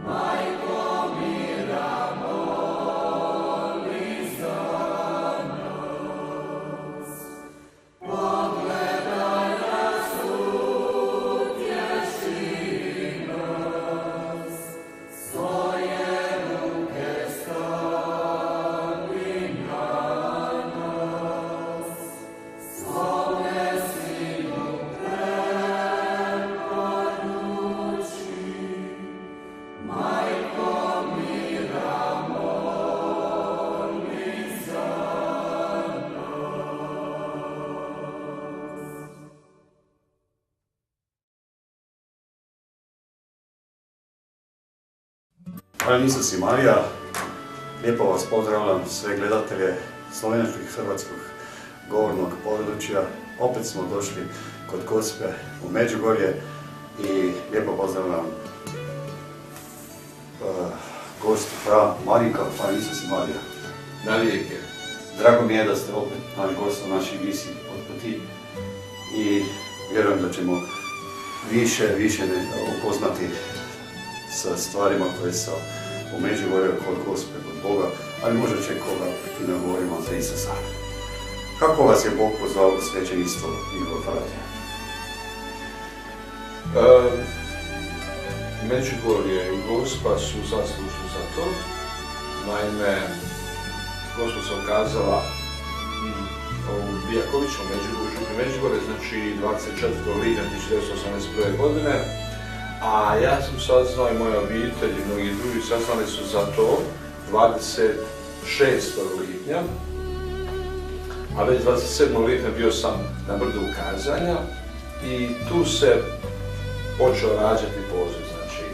Majko mira Hvala Isus i Marija, lijepo vas pozdravljam sve gledatelje slovenačkog i hrvatskog govornog područja. Opet smo došli kod Gospe u Međugorje i lijepo pozdravljam gostu Marinka. Hvala Isus i Marija. Navijek je. Drago mi je da ste opet naš gost na našoj misiji od puti i vjerujem da ćemo više upoznati sa stvarima koje su u Međugorju kod Gospe, kod Boga, ali možda će koga i nagovorimo za Isusa. Kako vas je Bog pozvao u svećeništvo i Evanđelje? Međugorje i Gospa su zaslužni za to. Naime, Gospa se ukazala u Bijakoviću, Međugorje, znači 24. lipnja 1981. godine, a ja sam saznao i moja obitelj i mnogi drugi saznali su za to 26. lipnja, a već 27. lipnja bio sam na brdu ukazanja i tu se počeo rađati poziv, znači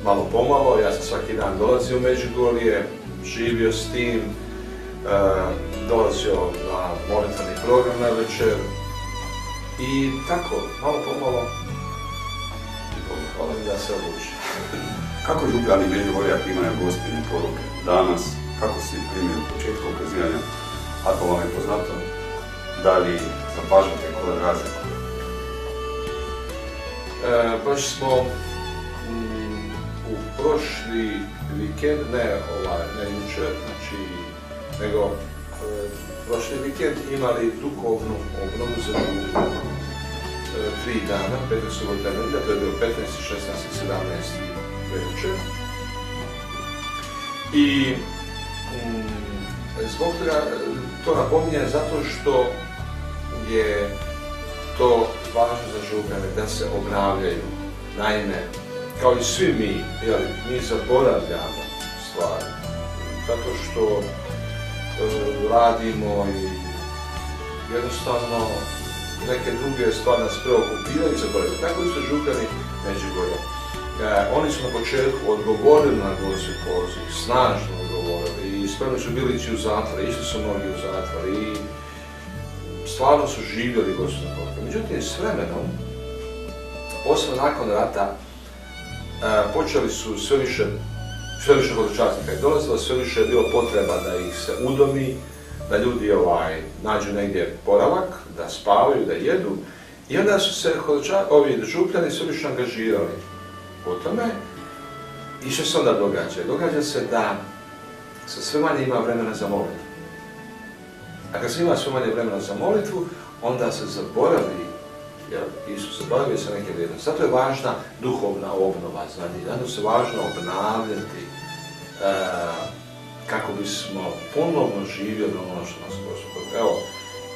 malo pomalo, ja sam svaki dan dolazio u Međugorje, živio s tim, dolazio na molitveni program na večer i tako, malo pomalo, hvala mi da se odluči. Kako župljani Međugorja primaju Gospine poruke danas? Kako se primaju u početku ukazivanja? Ako vam je poznato, da li zapažate koja razlika? Baš smo u prošli vikend, ne jučer, znači, nego prošli vikend imali duhovnu obnovu za 3 dana, 5. subota i nedjelja, to je bilo 15, 16 i 17 večer. I zbog toga to napominjem zato što je to važno za župljane da se obnavljaju. Naime, kao i svi mi zaboravljamo stvari, zato što radimo i jednostavno neke druge stvari nas preokupiraju i zaboravljaju. Tako isto župljani Međugorja. Oni su na početku odgovorili na Gospin poziv, snažno odgovorili i spremni su bili ići u zatvor, išli su mnogi u zatvor i stvarno su živjeli Gospin poziv. Međutim, s vremenom, posebno nakon rata, počeli su sve više hodočasnika i dolazilo, sve više je bilo potreba da ih se udomi, da ljudi nađu negdje boravak, da spavaju, da jedu. I onda su se ovi župljani sve više angažirali po tome. I što se onda događa? Događa se da se sve manje ima vremena za molitvu. A kad se ima sve manje vremena za molitvu, onda se zaboravi, jer Isus zaboravio se neke vrijednosti. Zato je važna duhovna obnova, zato se važno obnavljati kako bismo ponovno živjeli ono što nas Gospod. Evo,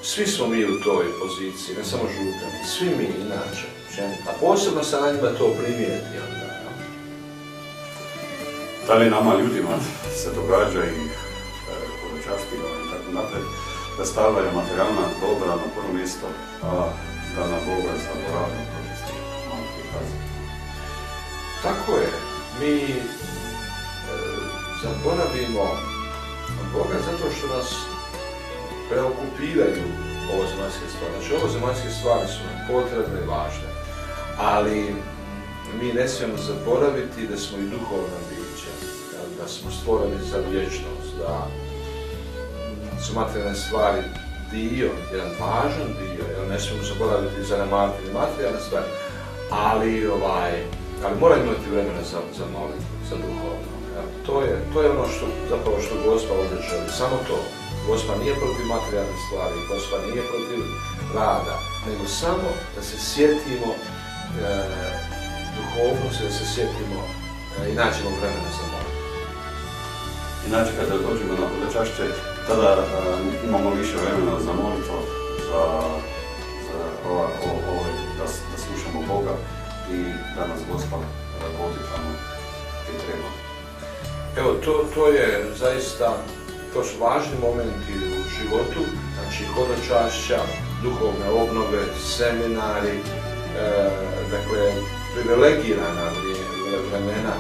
svi smo mi u toj poziciji, ne samo župljani, svi mi inače, a posebno se na njima to primijeti onda. Da li nama ljudima se događa i hodočastima i tako naprijed, da stavljaju materijalna dobra na prvo mjesto, a da na Boga zaboravljaju pročisti malo prikazi? Tako je. Mi zaboravimo Boga zato što nas preokupiraju ovozemaljske stvari. Znači, ovozemaljske stvari su nam potrebne i važne, ali mi ne smijemo zaboraviti da smo i duhovna bića, da smo stvoreni za vječnost, da su materijalne stvari jedan važan dio, jer ne smijemo zaboraviti zanemariti materijalne stvari, ali moramo imati vremena za molitvu, za duhovno. To je ono što Gospa ovdje želi, samo to. Gospa nije protiv materijalne stvari, Gospa nije protiv rada, nego samo da se sjetimo duhovnosti, da se sjetimo i naćemo vremena za molitvu. Inače, kada dođemo na hodočašće, tada imamo više vremena za molitvu, da slušamo Boga i da nas Gospa vodi tamo gdje treba. Evo, to je zaista, to su važni momenti u životu, znači hodočašća, duhovne obnove, seminari, dakle, privilegirana vremena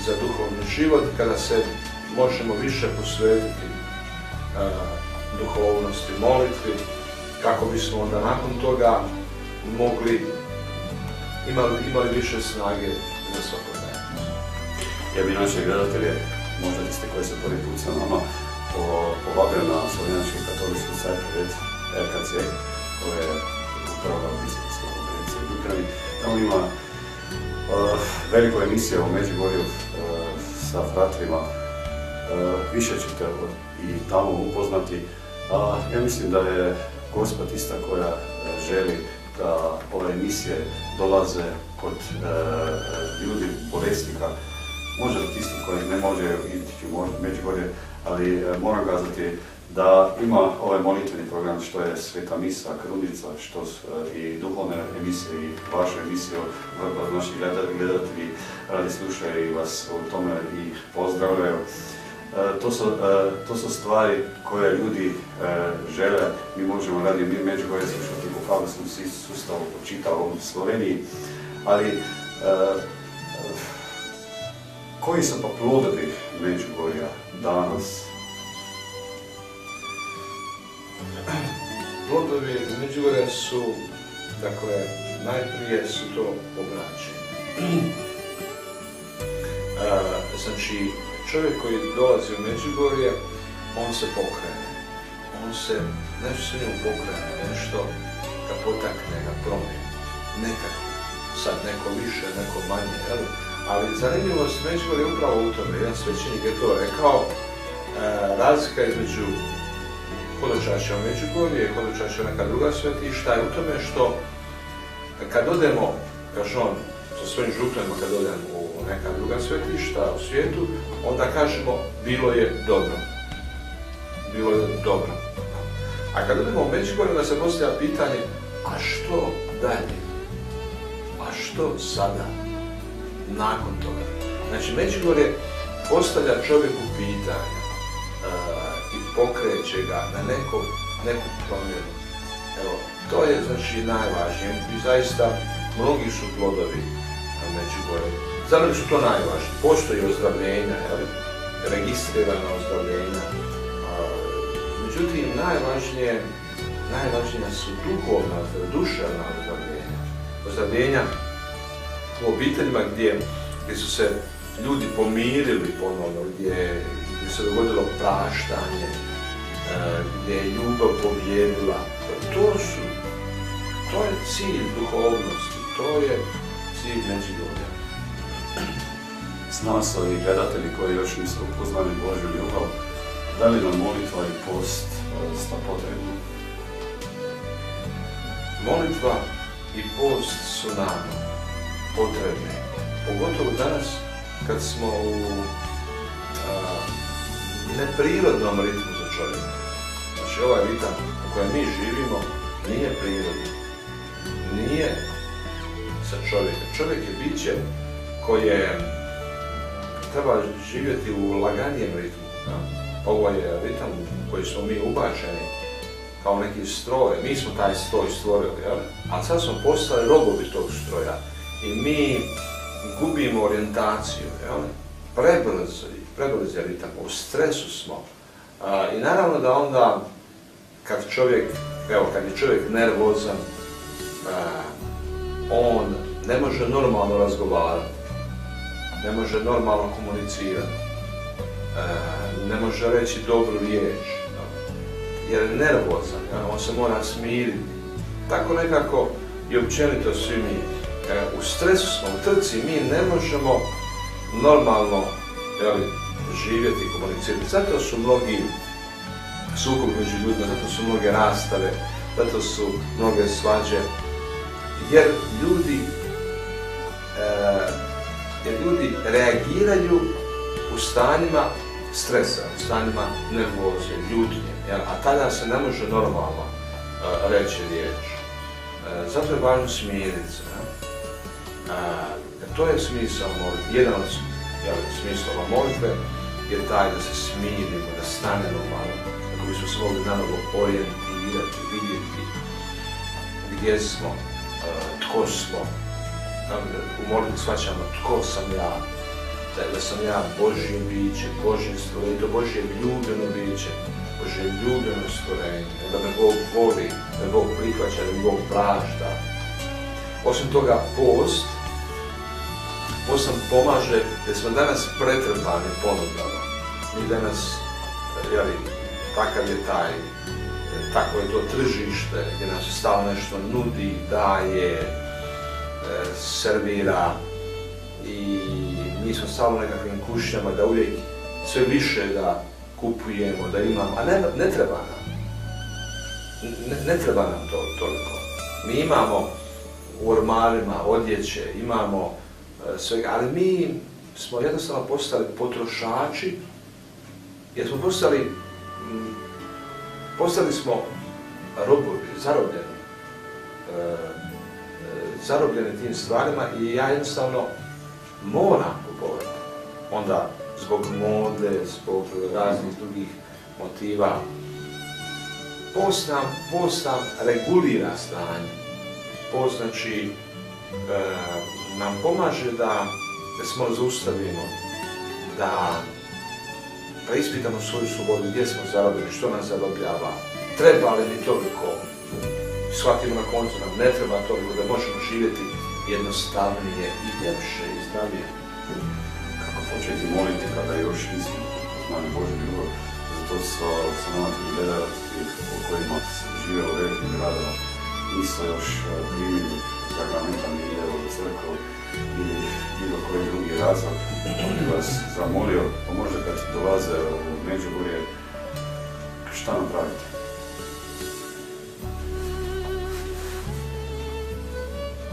za duhovni život, kada se možemo više posvetiti duhovnosti, molitvi, kako bismo onda nakon toga mogli imali više snage za svakodnevno. Ja bi naše gledatelje, možda ste koji su prvi put sa nama, povabio na Slovenjački katolički crkvu RKC, koja je upravo biskupska konferencija u Ukrajini. Tamo ima veliko emisija u Međugorju sa fratrima. Više ćete i tamo upoznati. Ja mislim da je Gospa ista koja želi da ove emisije dolaze kod ljudi, bolesnika, možda isti koji ne može ići u Međugorje, ali moram kazati da ima ovaj molitveni program što je Sveta misa, Krunica, što i duhovne emisije i vaše emisije, naši gledatelji radi slušaju i vas u tome i pozdravljaju. To su stvari koje ljudi žele, mi možemo radi Međugorje slušati po kabelskom sustavu, po čitavom Sloveniji, ali koji su pa plodovi Međugorja danas? Plodovi Međugorja su, dakle, najprije su to obraćanje. Znači, čovjek koji dolazi u Međugorje, on se pokrene. Nešto se njemu pokrene, nešto ga potakne, ga promijeni. Nekako, sad neko više, neko manje, jel? Ali zanimljivost Međugorja je upravo u tome. Jedan svećenik je to rekao, razlika između hodočašća u Međugorje i hodočašća neka druga svetišta je u tome što kad odemo, kaže on, sa svojim županima kad odemo u neka druga svetišta u svijetu, onda kažemo bilo je dobro. Bilo je dobro. A kad odemo u Međugorje, onda se postavlja pitanje, a što dalje? A što sada? Nakon toga. Znači, Međugorje postavlja čovjeku pitanje i pokreće ga na neku promjenu. Evo, to je znači najvažnije i zaista mnogi su plodovi Međugorje. Za mene su to najvažnije. Postoji ozdravljenja, registrirana ozdravljenja. Međutim, najvažnija su duhovna, duševna ozdravljenja. Ozdravljenja u obiteljima gdje su se ljudi pomirili ponovno, gdje se dogodilo praštanje, gdje je ljubav pobjedila. To je cilj duhovnosti, to je cilj Međugorja. S nama su i gledatelji koji još nisu upoznali Božju ljubav, da li nam molitva i post sta potrebni? Molitva i post su nam potrebne, pogotovo danas kad smo u neprirodnom ritmu za čovjeka. Znači ovaj ritam u kojem mi živimo nije prirodni, nije za čovjeka. Čovjek je biće koje treba živjeti u laganijem ritmu. Ovo je ritam u koji smo mi ubačeni kao neki stroj. Mi smo taj stroj stvorili, a sad smo postali robovi tog stroja i mi gubimo orijentaciju. Prebrz je ritam, u stresu smo. I naravno da onda kad je čovjek nervozan, on ne može normalno razgovarati, ne može normalno komunicirati, ne može reći dobru riječ, jer je nervozan, on se mora smiriti. Tako nekako i općenito svi mi. U stresu smo, u trci, mi ne možemo normalno živjeti i komunicirati. Zato su mnogi sukobi među ljudima, zato su mnoge rastave, zato su mnoge svađe, jer ljudi reagiraju u stanjima stresa, u stanjima nervoze, ljutnje, a tada se ne može normalno reći riječ. Zato je važno smiriti se. To je smisao molitve. Jedan od smislova molitve je taj da se smirimo, da stanemo malo, kako bismo se mogli nanovo orijentirati, vidjeti gdje smo, tko smo. U molitvi shvaćamo tko sam ja, da sam ja Božje biće, Božje stvorenje, to Božje ljubljeno biće, Božje ljubljeno stvorenje, da me Bog voli, da me Bog prihvaća, da me Bog prašta. Osim toga, post nam pomaže da smo danas pretrpani ponudama. Mi danas, takav je tako je to tržište gdje nam se stalno nešto nudi, daje, servira i mi smo stalno u nekakvim kušnjama da uvijek sve više da kupujemo, da imamo, a ne treba nam. Ne treba nam to toliko. Mi imamo u ormarima odjeće, imamo svega, ali mi smo jednostavno postali potrošači, jer smo postali smo robovi, zarobljeni tim stvarima i ja jednostavno moram kupovati. Onda zbog mode, zbog raznih drugih motiva. Post nam regulira stanje. Post znači nam pomaže da se malo zaustavimo, da preispitamo svoju slobodu, gdje smo zarobljeni, što nas zarobljava, treba li mi toliko, shvatimo na koncu nam ne treba toliko, da možemo živjeti jednostavnije i ljepše i zdravije. Kako početi moliti kada još nismo znali Božju ljubav, zato sam namatili gledalci u kojima žive u velikim gradova, nisu još primili sakramentan ide u crkvu ili bilo koji drugi razlog. On bi vas zamolio, pa možda kad dolaze u Međugorje, šta napraviti?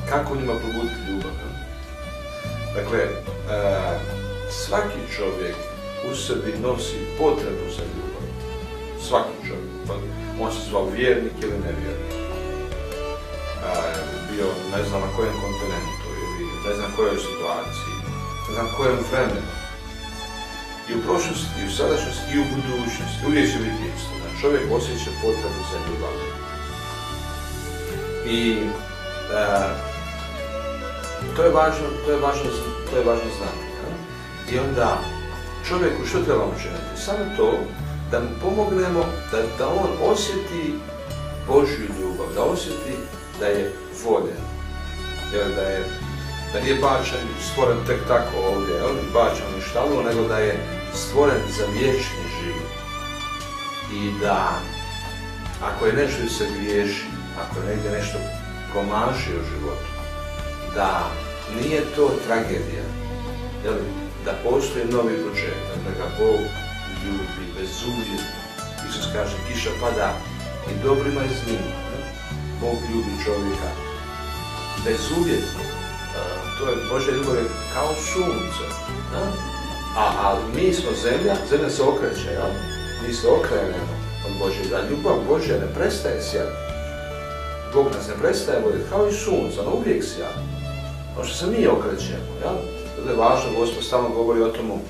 Kako njima probuditi ljubav? Dakle, svaki čovjek u sebi nosi potrebu za ljubav. Svaki čovjek. On se zvao vjernik ili nevjernik. Bio ne znam na kojem kontinentu ili ne znam kojoj situaciji, ne znam kojem vremenu. I u prošlosti, i u sadašnjosti, i u budućnosti. Uvijek će biti isto. Čovjek osjeća potrebu za ljubav. I to je važno znati. I onda čovjeku što trebamo učiniti? Samo to da mu pomognemo da on osjeti Božju ljubav, da osjeti da je voljen, da nije bačen, stvoren tek tako ovdje, bačen u štalu, nego da je stvoren za vječni život. I da ako je nešto se griješi, ako je negdje nešto promašio u životu, da nije to tragedija, da postoji novi početak, da ga Bog ljubi bezuvjetno. Isus kaže, kiša pada i dobrima i zlima. Bog ljubi čovjeka bezuvjetno. To je Božja ljubav kao sunce. A mi smo zemlja se okreće, mi se okrenemo od Božje. Da ljubav Božja ne prestaje sjati. Bog nas ne prestaje voditi kao i sunce, ono uvijek sjati. Ono što se mi okrećemo. To je važno, Gospod stalno govori o tomu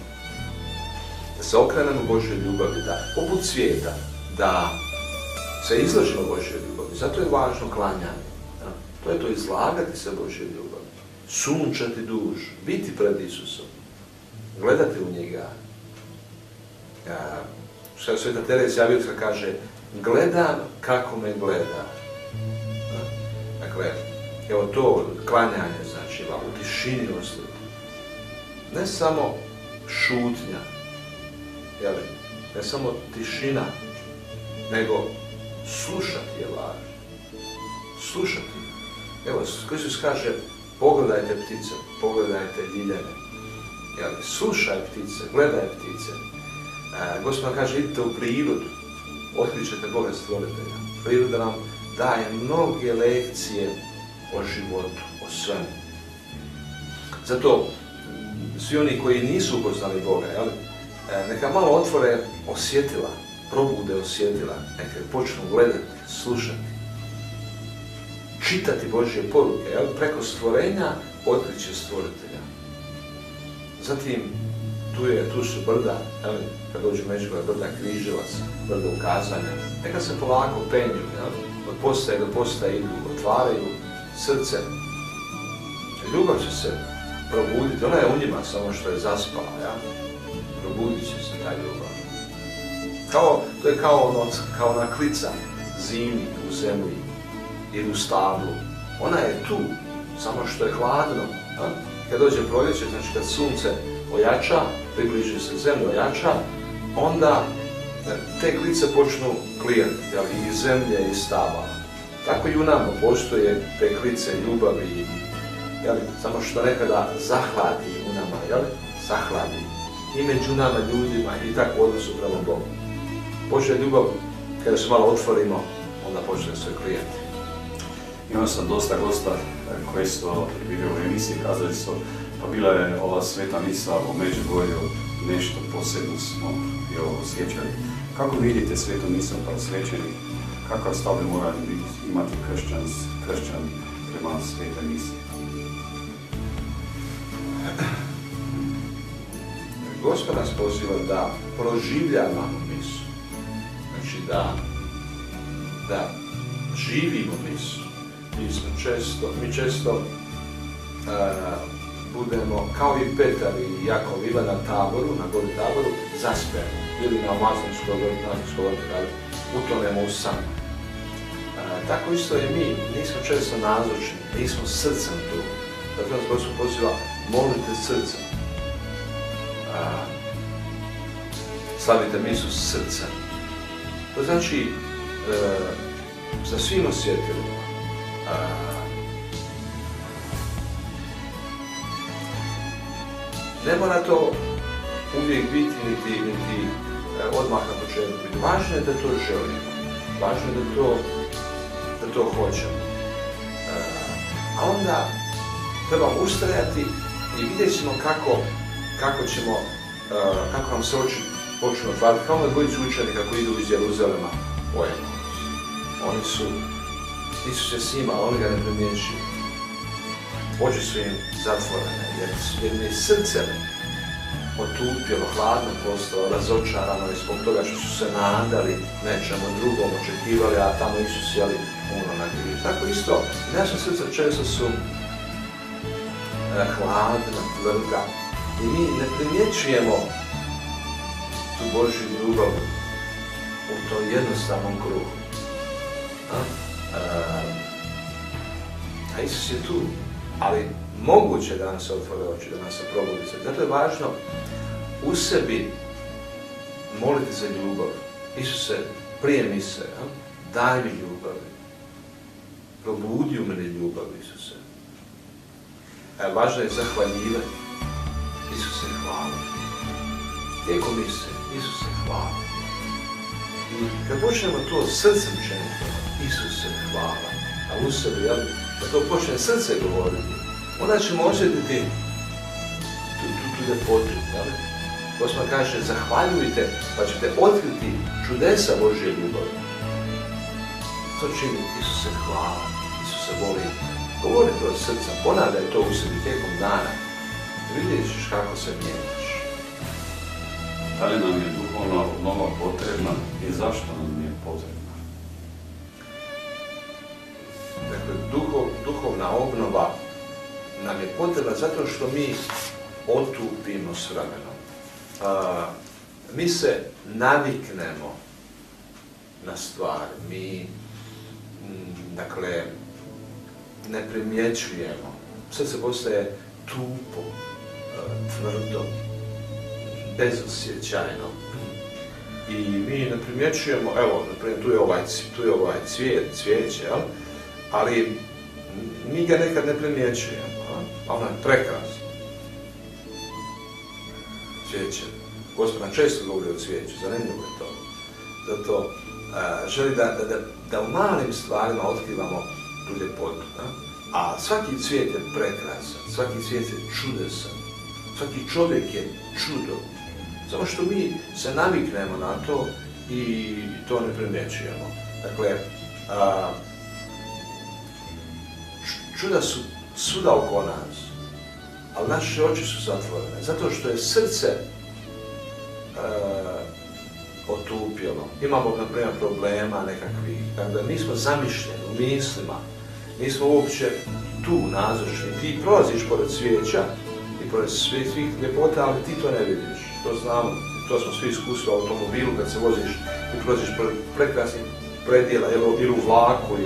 da se okrenemo Božjoj ljubavi, da poput svijeta, da se izlažemo Božjoj ljubavi. Zato je važno klanjanje. To je to izlagati se Božjoj ljubavi. Sunčati dušu, biti pred Isusom, gledati u njega. Sveta Terezija Avila kaže, gledam kako me gleda. Dakle, evo to klanjanje znači, u tišini ostati. Ne samo šutnja, ne samo tišina, nego slušati je važno. Slušati. Evo, Isus kaže, pogledajte ptice, pogledajte ljiljane. Slušaj ptice, gledaj ptice. Gospod kaže, idite u prirodu, otkrićete Boga stvoritelja. Priroda nam daje mnoge lekcije o životu, o svemu. Zato svi oni koji nisu upoznali Boga, neka malo otvore osjetila, probude osjetila, neka počnu gledati, slušati, čitati Božje poruke, preko stvorenja otkriće stvoritelja. Zatim, tu su brda, kad dođu Međugorje, brda Križevac, brda Ukazanja, neka se polako penju, od postaje do postaje idu, otvaraju srce. Ljubav će se probuditi. Ona je u njima, samo što je zaspala, ja? Probudit će se ta ljubav. To je kao ona klica zimi u zemlji ili u stablu. Ona je tu, samo što je hladno. Ja? Kad dođe proljeće, znači kad sunce ojača, približi se zemlji, ojača, onda te klice počnu klijati, i iz zemlje i iz stabala. Tako i u nama postoje te klice ljubavi, samo što nekada zahladi u nama, zahladi i među nama ljudima i tako u odnosu prema Bogu. Počne ljubav, kada se malo otvorimo, onda počne se klijati. Imao sam dosta gosta koji su bili u emisiji, kazali su, pa bila je ova sveta misa u Međugorju, nešto posebno smo osjećali. Kako vidite svetu misu kao svećenik? Kakav stav bi morali imati kršćan prema svetoj misi? Gospod nas poziva da proživljavamo misu. Znači da živimo misu. Mi često budemo, kao i Petar i Jakov, ili na taboru, na gori taboru, zaspemo. Ili na Mazanskoj gori, utonemo u san. Tako isto i mi, nismo često nazočni, nismo srcem tu. Zato nas Gospod poziva, molite srcem. Slavite misu srcem. To znači, za svim osjetilima, ne mora to uvijek biti niti odmah na početku. Važno je da to želimo. Važno je da to hoćemo. A onda trebamo ustrajati i vidjet ćemo kako nam se oči počnu otvarati. Kao na dvojicu učenika koji idu iz Jeruzalema u Emaus. Isus je s njima, ali oni ga ne primjećuju. Oči su im zatvorene, jer im je srce otupilo, hladno postalo, razočarano i zbog toga što su se nadali nečemu drugom, očekivali, a tamo Isus jeli puno na križ. Tako isto, naša srca često su hladna, tvrda i mi ne primjećujemo tu Božju ljubav u tom jednostavnom kruhu. A Isus je tu, ali moguće da nam se otvore oči, da nam se probudi se. Zato je važno u sebi moliti za ljubav. Isuse, prije mise, daj mi ljubavi. Probudi u mene ljubav, Isuse. Važno je zahvaljivati. Isuse, hvala. Tijekom mise, Isuse, hvala. I kad počnemo to srcem činiti, Isuse, hvala, a u sebi, da to počne srce govoriti, onda ćemo osjetiti tu ljepotu. Gospod kaže, zahvaljujte, pa ćete otkriti čudesa Božje ljubavi. To čini, Isuse, hvala, Isuse, volim. Govori to od srca, ponavljaj to u sebi tijekom dana. Vidjet ćeš kako se mijenjaš. Da li nam je duhovna obnova potrebna i zašto nam je potrebna? Dakle, duhovna obnova nam je potrebna zato što mi otupimo s vremenom. Mi se naviknemo na stvari, mi dakle ne primjećujemo. Srce postaje tupo, tvrdo, bezosjećajno. I mi ne primjećujemo, evo, naprimjer, tu je ovaj cvijeće, ali mi ga nekad ne primjećujemo, a ono je prekrasno. Cvijeće. Gospod nam često govori o cvijeću, zanimljivo je to. Zato želi da u malim stvarima otkrivamo tu ljepotu. A svaki cvijet je prekrasan, svaki cvijet je čudesan, svaki čovjek je čudo. Samo što mi se naviknemo na to i to ne primjećujemo. Dakle, čuda su svuda oko nas, ali naše oči su zatvorene, zato što je srce otupjelo. Imamo, na primjer, problema nekakvih, kada nismo zamišljeni u mislima, nismo uopće tu nazočni. Ti prolaziš pored cvijeća pored svih ljepota, ali ti to ne vidiš. To znamo, to smo svi iskusili u automobilu kad se voziš i prođeš prekrasnih predjela ili u vlaku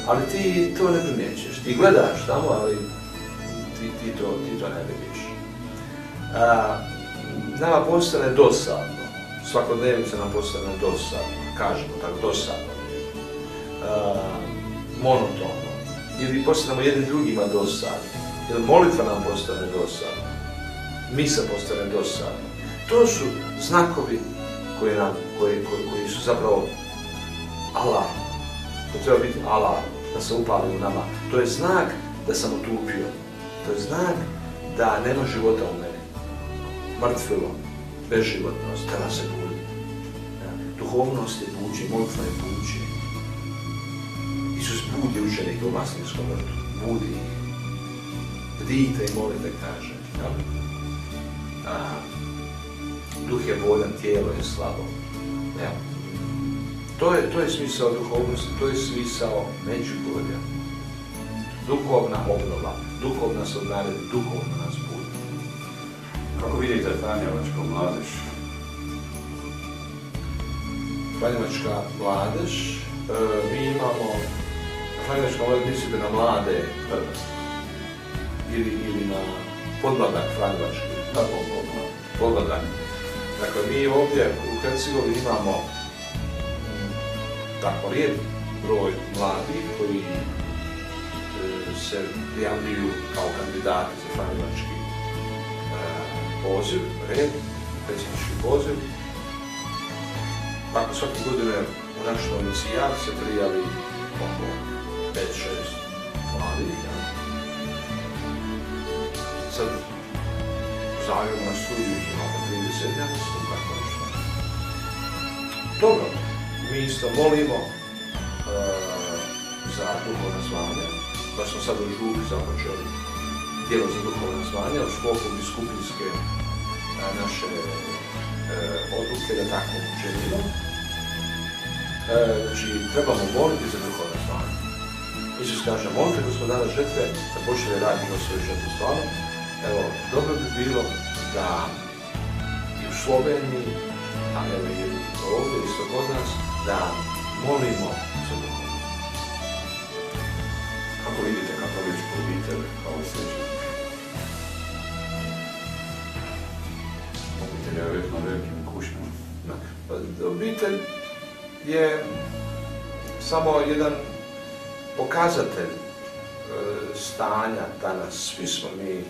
ali ti to ne primjećeš. Ti gledaš tamo, ali ti to ne vidiš. Nama postane dosadno. Svakodnevnica nam postane dosadno. Kažemo tako, dosadno. Monotono. Ili postanemo jednim drugima dosadni. Ili molitva nam postane dosadna. Misa postane dosadna. To su znakovi koji su zapravo alarm. To treba biti alarm, da se upali u nama. To je znak da sam otupio. To je znak da nema života u meni. Mrtvilo, bezživotnost, treba se buditi. Duhovnost je buđenje, molitva je buđenje. Isus budi učenike u Maslinskom vrtu. Budi ih. Bdijte i molite, kaže. Duh je bolan, tijelo je slabo. To je smisao duhovnosti, to je smisao Međugorja. Duhovna obnova, duhovna se obnavlja, duhovno nas budi. Kako vidite Franjevačku mladež? Franjevačka mladež, mi imamo, Franjevačka mladež mislite na mlade ili na podmladak Franjevački, podmladak. Dakle, mi ovdje u Hercegovini imamo tako lijep broj mladih koji se prijavljuju kao kandidati za franjevački poziv, red, predsjednički poziv. Tako svake godine u naš novicijat se prijavi oko 5-6 mladih. Sad u Zagrebu na studiju imamo 30, ja mislim tako nešto. Dobro, mi isto molimo za duhovna zvanja. Baš smo sad u Župi započeli djelo za duhovna zvanja u sklopu biskupijske naše odluke da tako učinimo. Znači, trebamo moliti za duhovna zvanja. Isus kaže, molite Gospodara žetve da počne raditi na svoju žetvu stvarno. Evo, dobro bi bilo da i u Sloveniji, a evo i ovdje isto kod nas, da molimo za duhovno. Kako vidite katoličku obitelj kao svećenik? Obitelj je uvijek na velikim kušnjama. Obitelj je samo jedan pokazatelj stanja danas. Svi smo mi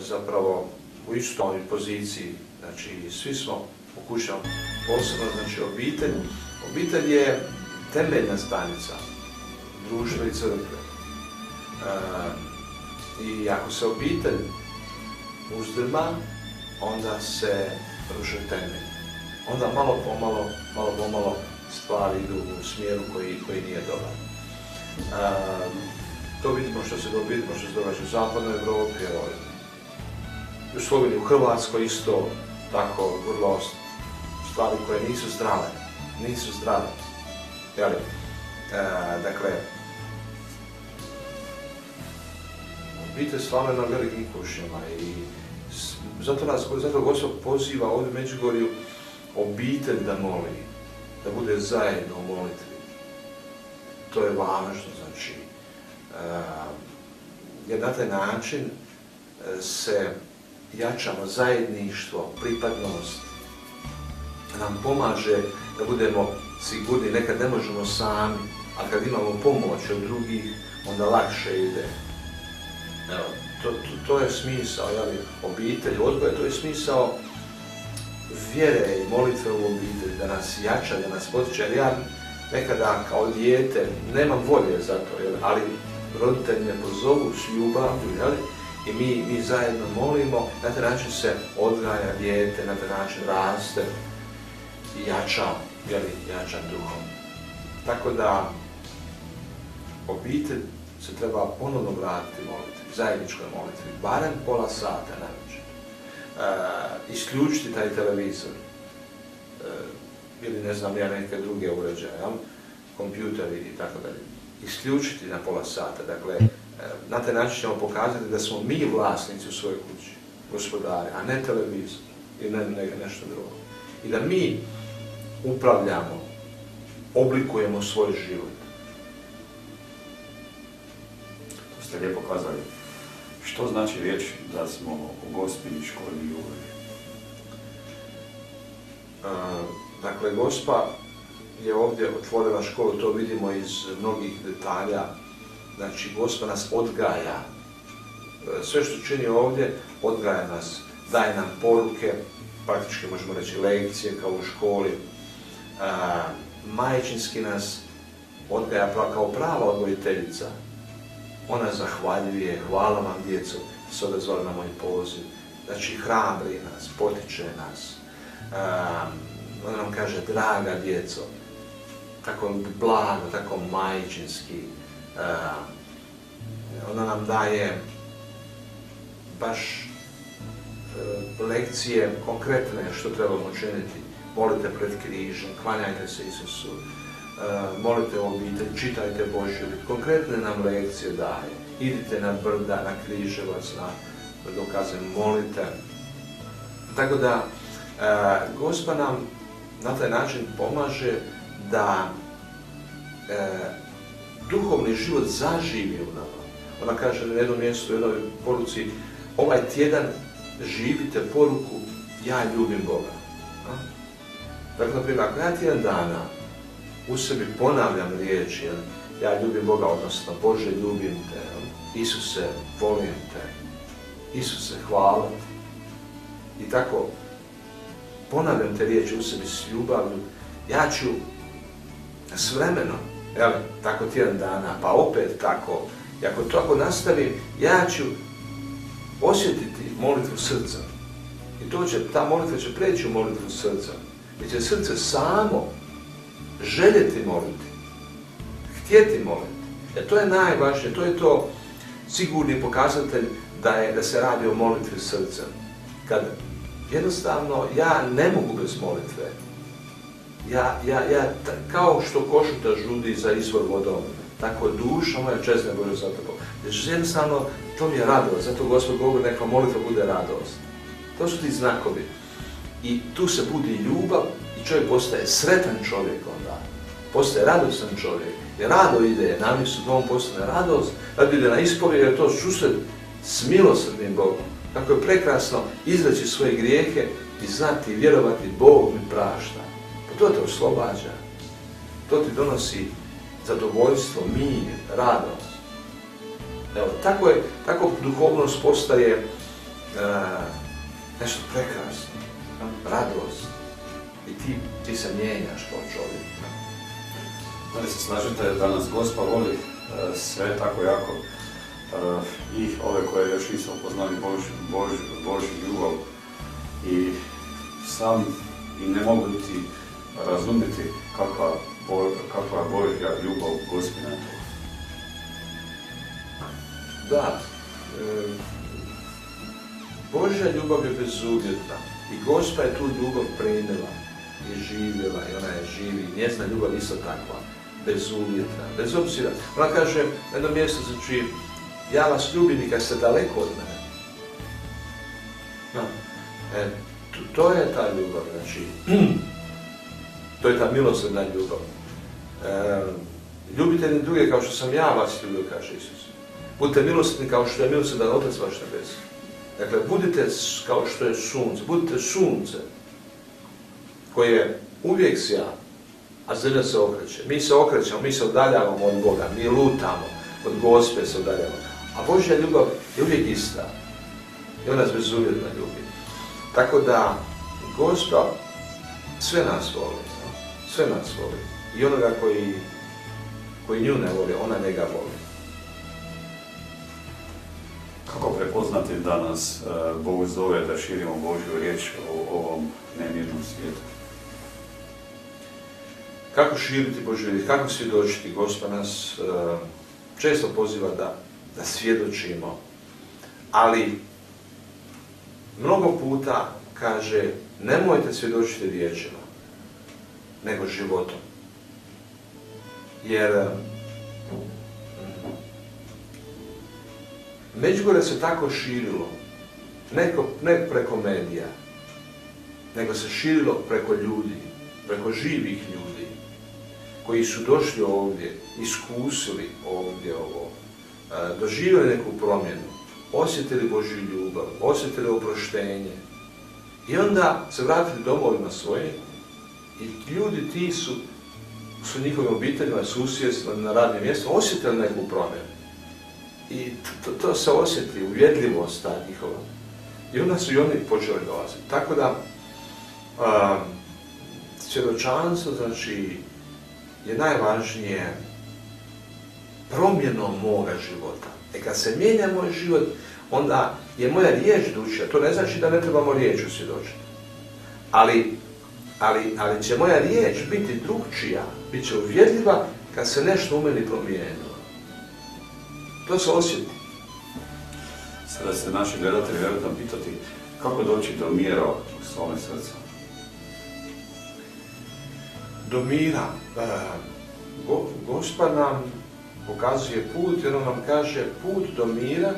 zapravo u istoj poziciji, znači svi smo pokušali posebno, znači obitelj je temeljna stanica društva i crkve. I ako se obitelj uzdrma, onda se ruše temelj. Onda malo pomalo stvari idu u smjeru koji nije dobar. To vidimo što se događa u zapadnoj Evropi, u Sloveniji, u Hrvatskoj isto tako vrlo stvari koje nisu zdrave. Dakle, obitelj stvarno na velikim kušnjama i zato Gospod poziva ovdje u Međugorju obitelj da moli, da bude zajedno u molitvi. To je važno, znači, jer na taj način se jačamo zajedništvo, pripadnost, nam pomaže da budemo sigurni, nekad ne možemo sami, a kad imamo pomoć od drugih, onda lakše ide. Evo, to je smisao obitelji, odgoja, to je smisao vjere i molitve u obitelji, da nas jača, da nas potiče. Jer ja nekada kao dijete nemam volje za to, ali roditelji me pozovu s ljubavlju, i mi zajedno molimo, na taj način se odgaja dijete, na taj način raste i jača duhom. Tako da obitelj se treba ponovno vratiti molitvi, zajedničkoj molitvi, barem pola sata navečer. Isključiti taj televizor ili ne znam ja neke druge uređaje, kompjuteri i tako dalje. Isključiti na pola sata, dakle Na taj način ćemo pokazati da smo mi vlasnici u svojoj kući, gospodari, a ne televizor i nešto drugo. I da mi upravljamo, oblikujemo svoj život. To ste lijepo kazali. Što znači riječ da smo u Gospini školi ljubavi? Dakle, Gospa je ovdje otvorila školu, to vidimo iz mnogih detalja. Znači, Gospa nas odgaja. Sve što čini ovdje, odgaja nas, daje nam poruke, praktički možemo reći lekcije kao u školi. Majčinski nas odgaja kao prava odgojiteljica. Ona zahvaljuje, hvala vam djeco, da se odazvali na moj poziv. Znači, hrabri nas, potiče nas. Ona nam kaže, draga djeco, tako blago, tako majčinski. Ona nam daje baš lekcije konkretne što trebamo činiti. Molite pred križem, klanjajte se Isusu, molite u obitelj, čitajte Božju riječ. Konkretne nam lekcije daje. Idite na brda, na križevac, na dokaze, molite. Tako da, Gospa nam na taj način pomaže da duhovni život zaživi u nama. Ona kaže na jednom mjestu, u jednoj poruci, ovaj tjedan živite poruku ja ljubim Boga. Dakle, na primjer, ako ja tjedan dana u sebi ponavljam riječi, ja ljubim Boga, odnosno Bože ljubim te, Isuse volim te, Isuse hvala ti. I tako ponavljam te riječi u sebi s ljubavlju, ja ću s vremenom, tako tjedan dana, pa opet tako, i ako to nastavim, ja ću osjetiti molitvu srca. I ta molitva će preći u molitvu srca. I će srce samo željeti moliti, htjeti moliti. Jer to je najvažnije, to je to sigurni pokazatelj da se radi o molitvi srca. Kad jednostavno ja ne mogu bez molitve. Ja kao što košuta žudi za izvor vodom, tako duša moja čezne Bože za tobom. Jer jednostavno to mi je radost, zato Gospod govori neka molitva bude radost. To su ti znakovi. I tu se budi ljubav i čovjek postaje sretan čovjek onda. Postaje radostan čovjek. Jer rado ide, namjesto da on postane radost, rado ide na ispovijed, jer to susret s milosrdnim Bogom. Kako je prekrasno izreći svoje grijehe i znati i vjerovati Bog mi prašta. Pa to te oslobađa. To ti donosi zadovoljstvo, mir, radost. Evo, tako duhovnost postaje nešto prekrasno, radost. I ti se mijenjaš kao čovjek. Da li se slažete da nas Gospa voli sve tako jako i ove koje još nisu upoznali Božju ljubav i sami i ne mogu niti razumjeti kakva Božja ljubav Gospina je to. Da, Božja ljubav je bezuvjetna i Gospa je tu ljubav primila i živjela i ona je živi. Njezina ljubav isto takva, bezuvjetna, bez obzira. Ona kaže na jednom mjestu, znači, ja vas ljubim i kad ste daleko od mene. To je ta ljubav, znači, to je ta milosrdna ljubav. Ljubite jedni druge kao što sam ja vas ljubio, kaže Isus. Budite milosrdni kao što je milosrdan Otac vaš nebesni. Dakle, budite kao što je sunce, budite sunce koje uvijek sja, a zemlja se okreće. Mi se okrećemo, mi se odaljavamo od Boga, mi lutamo, od Gospe se odaljavamo. A Božja ljubav je uvijek ista i ona nas bezuvjetno ljubi. Tako da Gospa sve nas voli, sve nas voli. I onoga koji nju ne voli, ona njega voli. Kako prepoznati da nas Bog zove da širimo Božju riječ u ovom nemirnom svijetu? Kako širiti Božju riječ, kako svjedočiti? Gospa nas često poziva da svjedočimo, ali mnogo puta kaže nemojte svjedočiti riječima, nego životom. Jer Međugorje se tako širilo, ne preko medija, nego se širilo preko ljudi, preko živih ljudi, koji su došli ovdje, iskusili ovdje ovo, doživjeli neku promjenu, osjetili Božju ljubav, osjetili oproštenje i onda se vratili domovima svojim i ljudi ti su njihovim obiteljima, susjedstvima, na radnim mjestima osjetili neku promjenu. I to se osjeti, uvjerljivost ta njihova. I onda su i oni počeli dolaziti. Tako da, svjedočanstvo, znači, je najvažnije promjenom moga života. Kad se mijenja moj život, onda je moja riječ drukčija. To ne znači da ne trebamo riječu svjedočiti. Ali će moja riječ biti drukčija, bit će uvjerljiva kad se nešto u meni promijenilo. To se osjeti. Sada se naši gledatelji vjerojatno pitati kako doći do mira u svome srcu. Do mira. Gospod nam pokazuje put, jer on nam kaže put do mira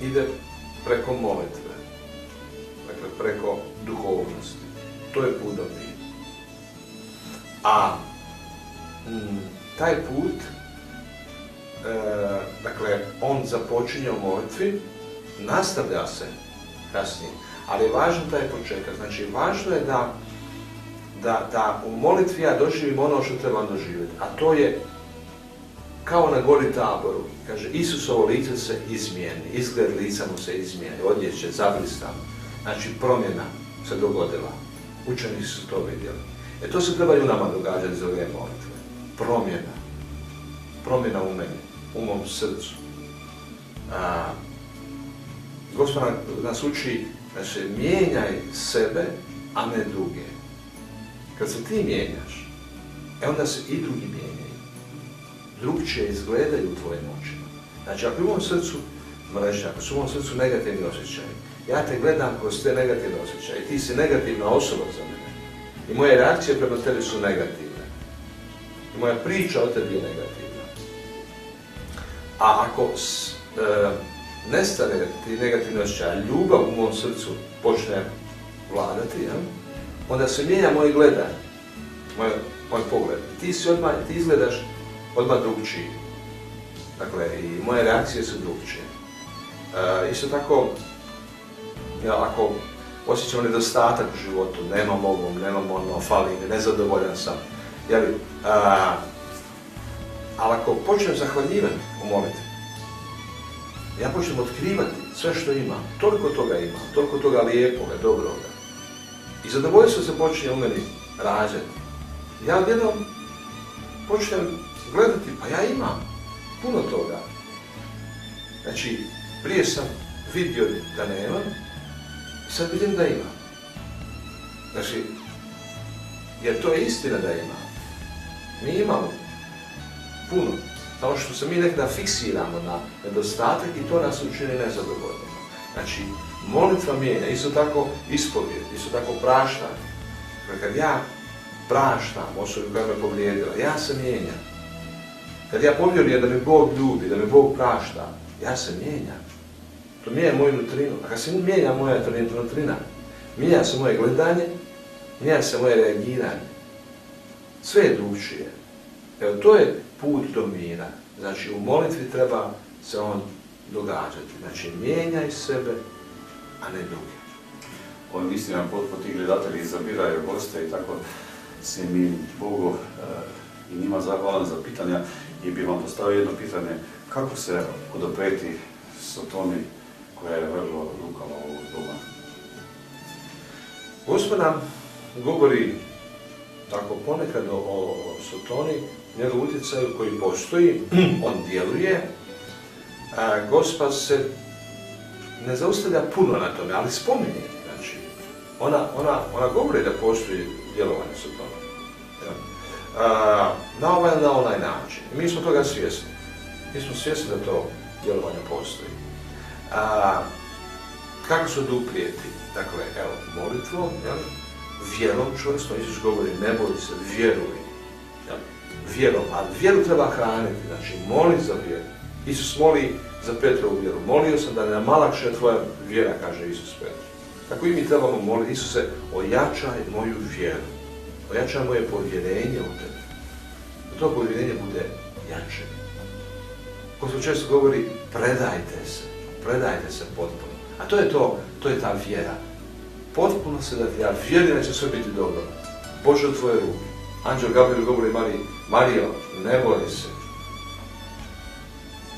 ide preko molitve. Dakle, preko duhovnosti. To je put do mira. A taj put, dakle, on započinje u molitvi, nastavlja se kasnije, ali je važno taj početak. Znači, važno je da u molitvi ja doživim ono što trebam doživjeti, a to je kao na gori Taboru. Kaže, Isusovo lice se izmijeni, izgled lica mu se izmijeni, odjeće, zablista. Znači, promjena se dogodila. Učenici su to vidjeli. To se treba i u nama događati za vrijeme molitve. Promjena. Promjena u meni, u mom srcu. Gospod nas uči da se mijenjaj sebe, a ne druge. Kad se ti mijenjaš, onda se i drugi mijenjaju. Drugčije izgledaju u tvojim očima. Znači, ako u mom srcu mrežnja, ako su u mom srcu negativni osjećaji, ja te gledam kroz te negativne osjećaje, ti si negativna osoba za mene. I moje reakcije prema tebi su negativne. I moja priča o tebi je negativna. A ako nestane ti negativne osjećaje, ljubav u mom srcu počne vladati, onda se mijenja moje gledanje, moj pogled. Ti izgledaš odmah drugčiji. Dakle, i moje reakcije su drugčije. Isto tako, ako osjećam nedostatak u životu, nemam ovo, nemam ono, fali mi, nezadovoljan sam, ali ako počnem zahvaljivati u molitvi, ja počnem otkrivati sve što imam, toliko toga imam, toliko toga lijepoga, dobroga. I zadovoljstvo se počinje u meni rađati. Ja odjednom počnem gledati, pa ja imam puno toga. Znači, prije sam vidio da nemam, i sad vidim da imam. Znači, jer to je istina da imam. Mi imamo puno. Samo što se mi nekada fiksiramo na nedostatak i to nas učini nezadovoljnima. Znači, molitva mijenja, isto tako ispovijed, isto tako praštanje. Kad ja praštam osobu koja me povrijedila, ja se mijenjam. Kad ja povjerujem da me Bog ljubi, da me Bog prašta, ja se mijenjam. To mijenja moju nutrinu. A kad se mijenja moja nutrina, mijenja se moje gledanje, mijenja se moje reagiranje. Sve je drugčije. Evo, to je put do mira. Znači, u molitvi treba se on događati. Znači, mijenjaj sebe, a ne druge. Ovim istinama potpuno ti gledatelji izabiraju goste i tako se mi Bogu i njima zahvalan za pitanja i bi vam postavio jedno pitanje kako se odopreti Sotoni koja je vrlo lukava ovog doba. Gospod nam govori tako ponekad o Sotoni, njegov utjecaju koji postoji, on djeluje. Gospod se ne zaustavlja puno na tome, ali spominje. Znači, ona govori da postoji djelovanje Sotona. Na ovaj ili na onaj način. I mi smo toga svjesni. Mi smo svjesni da to djelovanje postoji. Kako se oduprijeti? Dakle, evo, molitvom, vjerom čvrsto, Isus govori, ne boj se, vjeruj. Vjerom, a vjeru treba hraniti, znači moli za vjeru. Isus moli za Petrovu vjeru. Molio sam da ne namalakše tvoja vjera, kaže Isus Petru. Tako i mi trebamo moliti, Isuse, ojačaj moju vjeru. Ojačaj moje povjerenje u tebe. Da to povjerenje bude jače. Ko se često govori, predajte se potpuno. A to je ta vjera. Potpuno se dati, ja vjerujem da će sve biti dobro. Bože u tvoje ruke. Anđel Gabriel govori Mariji, Marijo, ne boj se.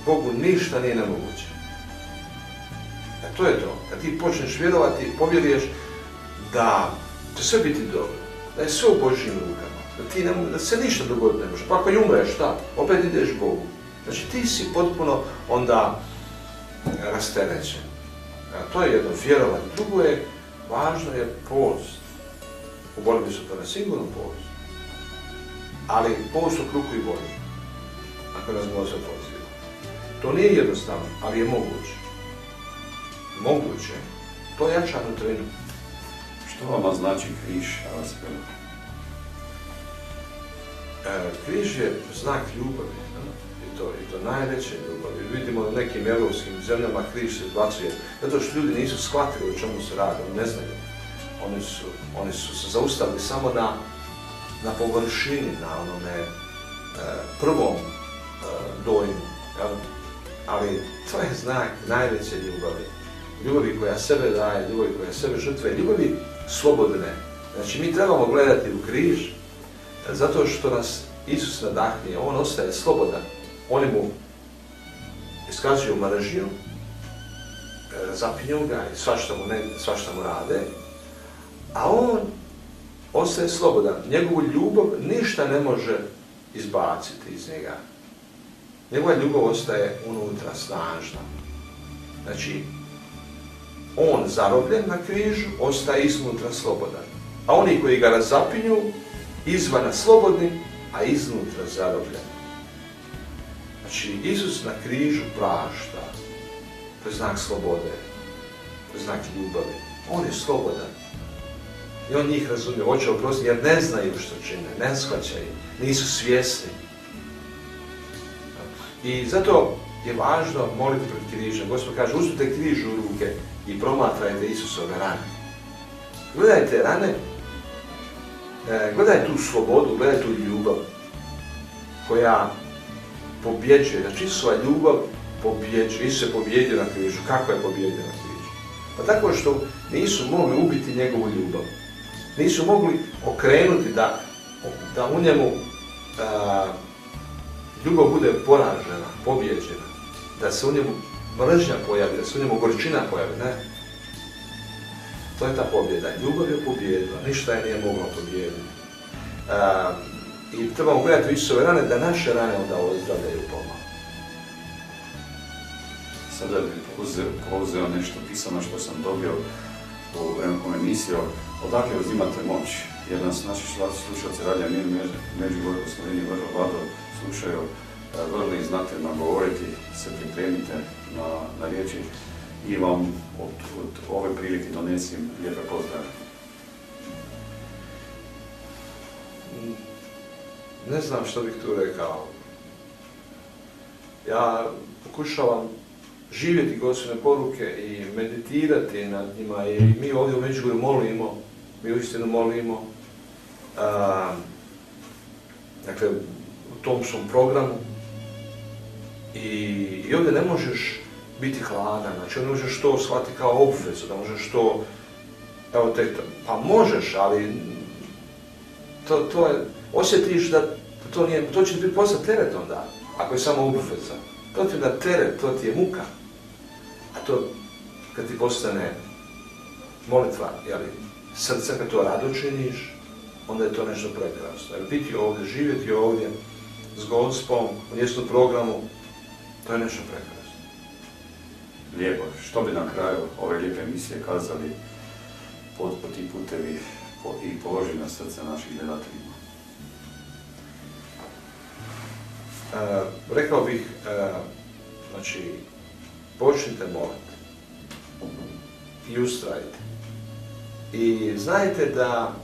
Bogu ništa nije nemoguće. To je to. Kad ti počneš vjerovati, povjeruješ da će sve biti dobro. Da je sve u Božjim rukama. Da se ništa dogoditi ne može. Pa ako i umreš, šta? Opet ideš Bogu. Znači ti si potpuno onda rasterećen. To je jedno vjerovanje. Drugo je, važno je post. U borbi su to sigurno post. Ali post u kruhu i vodi. Ako nas Bog se poziva. To nije jednostavno, ali je moguće. Moguće. To je jača nutrinu. Što vama znači križ? Križ je znak ljubavi. I to najveće ljubavi. Vidimo u nekim evropskim zemljama križ se izbacuje. Zato što ljudi nisu shvatili o čemu se radi, oni ne znaju. Oni su se zaustavili samo na površini, na onome prvom dojmu. Ali to je znak najveće ljubavi. Ljubavi koja sebe daje, ljubavi koja sebe žrtve, ljubavi slobodne. Znači mi trebamo gledati u križ zato što nas Isus nadahnije, on ostaje slobodan. Oni mu iskazuju mržnju, zapinju ga i svašta mu rade, a on ostaje slobodan. Njegovu ljubav ništa ne može izbaciti iz njega. Njegova ljubav ostaje unutra snažna. Znači, on zarobljen na križu ostaje iznutra slobodan. A oni koji ga razapinju, izvana slobodni, a iznutra zarobljen. Znači, Isus na križu prašta. To je znak slobode. To je znak ljubavi. On je slobodan. I on njih razumije, hoće oprostiti jer ne znaju što čine, ne shvaćaju, nisu svjesni. I zato je važno moliti pred križem. Gospod kaže, uzmite križ u ruke i promatrajte Isusove rane. Gledajte rane, gledaj tu slobodu, gledaj tu ljubav koja pobjeđuje. Znači Isusova ljubav pobjeđuje. Isus je pobjedio na križu. Kako je pobjedio na križu? Pa tako što nisu mogli ubiti njegovu ljubav. Nisu mogli okrenuti da u njemu ljubav bude poražena, pobjeđena. Da se u njemu mržnja pojavi, da se u njemu gorčina pojavi. Ne. To je ta pobjeda. Ljubav je pobjedila. Ništa je nije moglo pobijediti. I trebamo gledati u Isusove rane da naše rane onda ozdravljaju pomalo. Sada bih pouzeo nešto pisano što sam dobio u vremenkom emisiju. Odakle uzimate moć? Jer nas naši slušalci Radija Mir Međugorje u Sloveniji vrlo rado slušaju, vrlo i znate nagovoriti, se pripremite na riječi i vam od ove prilike donesim lijepe pozdrave. Ne znam što bih tu rekao. Ja pokušavam živjeti Gospodine poruke i meditirati nad njima i mi ovdje u Međugorju molimo, mi uistinu molimo, dakle u tom svom programu i ovdje ne možeš biti hladan, znači ne možeš to shvatiti kao obvezu, da možeš to, evo tek, pa možeš, ali to je, osjetiš da to će ti biti postati teret onda, ako je samo obveza. To ti je da teret, to ti je muka. A to, kad ti postane molitva, srce, kad to rado činiš, onda je to nešto prekrasno. Jer biti ovdje, živjeti ovdje, s Gospom, u njezinom programu, to je nešto prekrasno. Lijepo. Što bi na kraju ove lijepe emisije kazali po ti putevi i položi na srce naših gledateljima? Rekao bih, znači, počnite moliti i ustrajte. I znajte da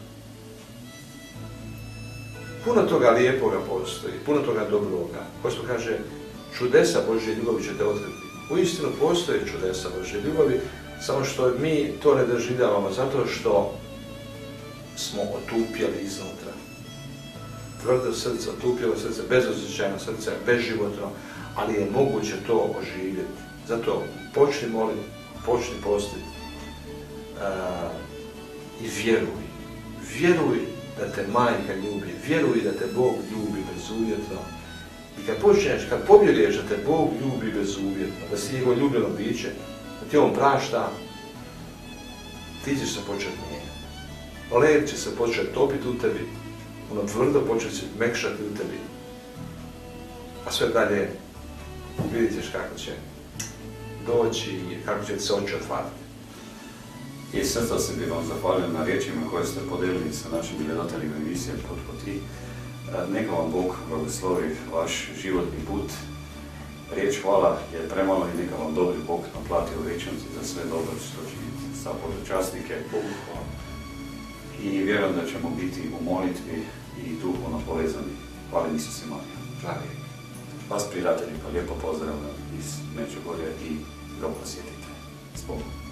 puno toga lijepoga postoji, puno toga dobroga. Gospod kaže, čudesa Božje ljubavi ćete otkriti. Uistinu postoje čudesa Božje ljubavi, samo što mi to ne doživljavamo zato što smo otupjeli iznutra. Tvrdo srce, otupjelo srce, bezosjećajno srce, bezživotno, ali je moguće to oživjeti. Zato počni moliti, počni postiti i vjeruj. Vjeruj da te majka ljubi, vjeruj da te Bog ljubi bezuvjetno. I kad povjeruješ da te Bog ljubi bezuvjetno, da si njegov ljubljeno biće, da ti on prašta, ti ćeš se početi mijenjati. Led će se početi topiti u tebi, ono tvrdo početi se mekšati u tebi. A sve dalje vidit ćeš kako će doći i kako će se oči otvarati. I srca se bi vam zahvalio na riječima koje ste podelili sa našim gledateljima emisije Pod Ti. Neka vam Bog blagoslovi vaš životni put. Riječ hvala je premalo i neka vam dobri Bog naplati u večnosti za sve dobro što činite sa područasnike. I vjerujem da ćemo biti u molitvi i duhovno povezani. Hvala Isuse Marija. Vas prijatelji pa lijepo pozdravljam iz Međugorja i dobro posjetite. S Bogom.